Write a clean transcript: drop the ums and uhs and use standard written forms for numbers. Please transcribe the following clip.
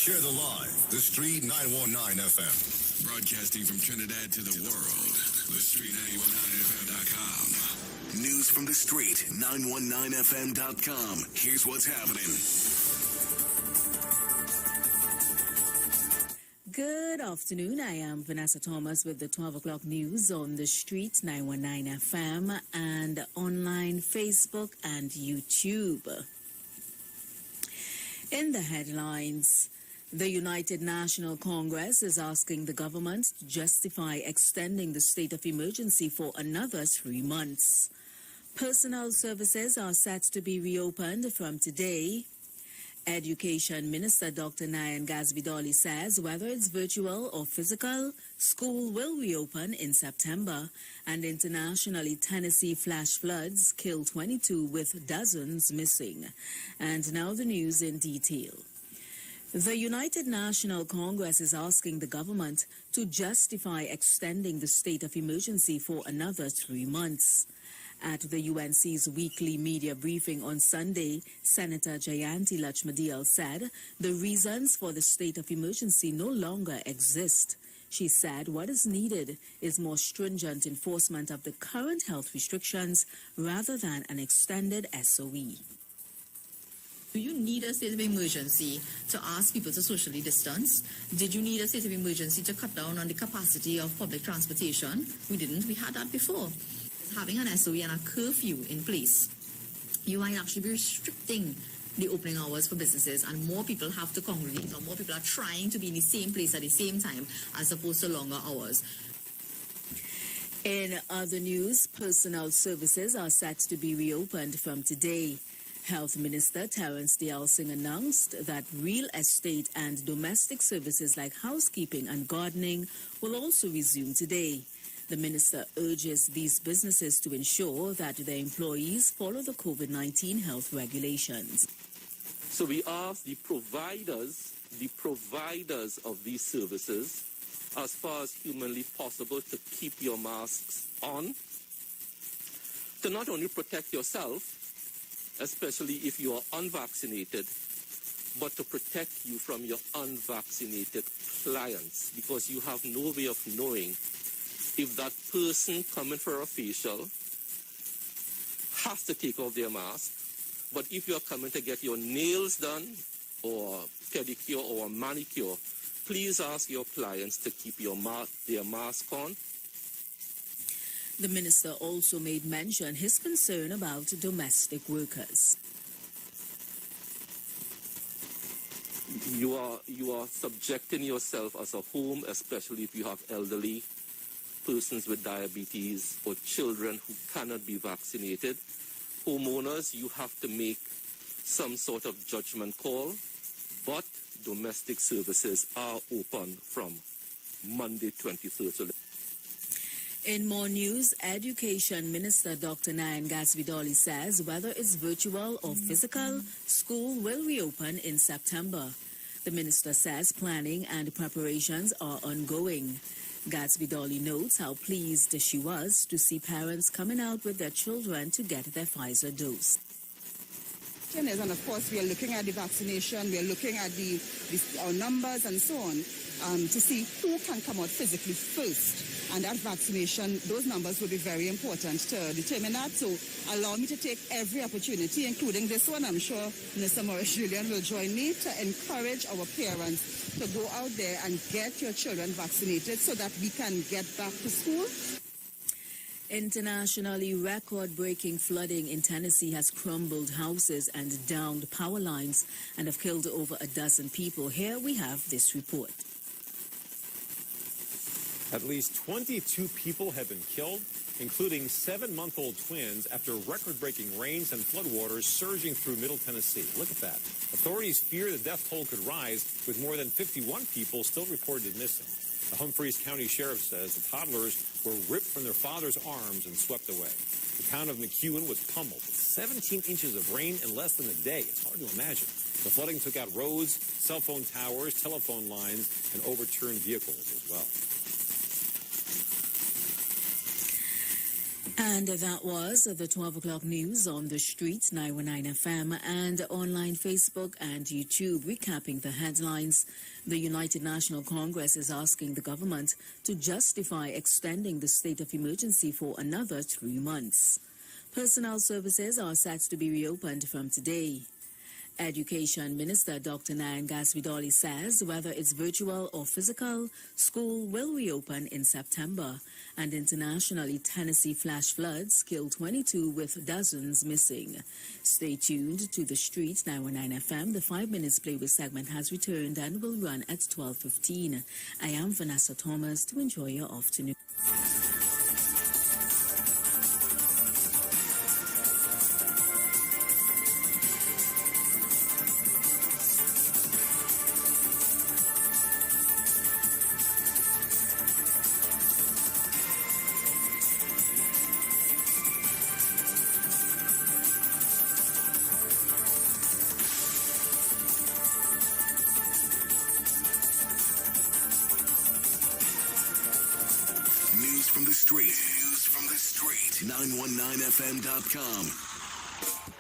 Share the live, The Street 919 FM. Broadcasting from Trinidad to the world, The Street 919FM.com. News from The Street 919FM.com. Here's what's happening. Good afternoon. I am Vanessa Thomas with the 12 o'clock news on The Street 919 FM and online Facebook and YouTube. In the headlines, the United National Congress is asking the government to justify extending the state of emergency for another 3 months. Personnel services are set to be reopened from today. Education Minister Dr. Nayan Gasvidoli says whether it's virtual or physical, school will reopen in September. And internationally, Tennessee flash floods killed 22 with dozens missing. And now the news in detail. The United National Congress is asking the government to justify extending the state of emergency for another 3 months. At the UNC's weekly media briefing on Sunday, Senator Jayanti Lachmadiyal said the reasons for the state of emergency no longer exist. She said what is needed is more stringent enforcement of the current health restrictions rather than an extended SOE. Do you need a state of emergency to ask people to socially distance? Did you need a state of emergency to cut down on the capacity of public transportation? We didn't. We had that before. Having an SOE and a curfew in place, you might actually be restricting the opening hours for businesses, and more people have to congregate, or more people are trying to be in the same place at the same time as opposed to longer hours. In other news, personnel services are set to be reopened from today. Health Minister Terence Dialsing announced that real estate and domestic services like housekeeping and gardening will also resume today. The minister urges these businesses to ensure that their employees follow the COVID-19 health regulations. So we ask the providers of these services, as far as humanly possible, to keep your masks on, to not only protect yourself, especially if you are unvaccinated, but to protect you from your unvaccinated clients, because you have no way of knowing if that person coming for a facial has to take off their mask. But if you're coming to get your nails done or pedicure or manicure, please ask your clients to keep their mask on. The minister also made mention his concern about domestic workers. You are subjecting yourself as a home, especially if you have elderly persons with diabetes or children who cannot be vaccinated. Homeowners, you have to make some sort of judgment call, but domestic services are open from Monday 23rd. In more news, Education Minister Dr. Nayan Gasvidoli says whether it's virtual or physical, school will reopen in September. The minister says planning and preparations are ongoing. Gasvidoli notes how pleased she was to see parents coming out with their children to get their Pfizer dose. And of course, we are looking at the vaccination, we are looking at our numbers and so on, to see who can come out physically first. And that vaccination, those numbers will be very important to determine that. So allow me to take every opportunity, including this one. I'm sure Mr. Maurice Julian will join me to encourage our parents to go out there and get your children vaccinated so that we can get back to school. Internationally, record-breaking flooding in Tennessee has crumbled houses and downed power lines and have killed over a dozen people. Here we have this report. At least 22 people have been killed, including 7-month-old twins, after record-breaking rains and floodwaters surging through Middle Tennessee. Look at that. Authorities fear the death toll could rise, with more than 51 people still reported missing. The Humphreys County Sheriff says the toddlers were ripped from their father's arms and swept away. The town of McEwen was pummeled with 17 inches of rain in less than a day. It's hard to imagine. The flooding took out roads, cell phone towers, telephone lines, and overturned vehicles as well. And that was the 12 o'clock news on the streets, 919 FM, and online Facebook and YouTube. Recapping the headlines, the United National Congress is asking the government to justify extending the state of emergency for another 3 months. Personnel services are set to be reopened from today. Education Minister Dr. Nayan Gasvidoli says whether it's virtual or physical, school will reopen in September. And internationally, Tennessee flash floods killed 22 with dozens missing. Stay tuned to the Streets 919 FM. The 5 minutes playlist segment has returned and will run at 12:15. I am Vanessa Thomas. To enjoy your afternoon. News from the street. 919fm.com.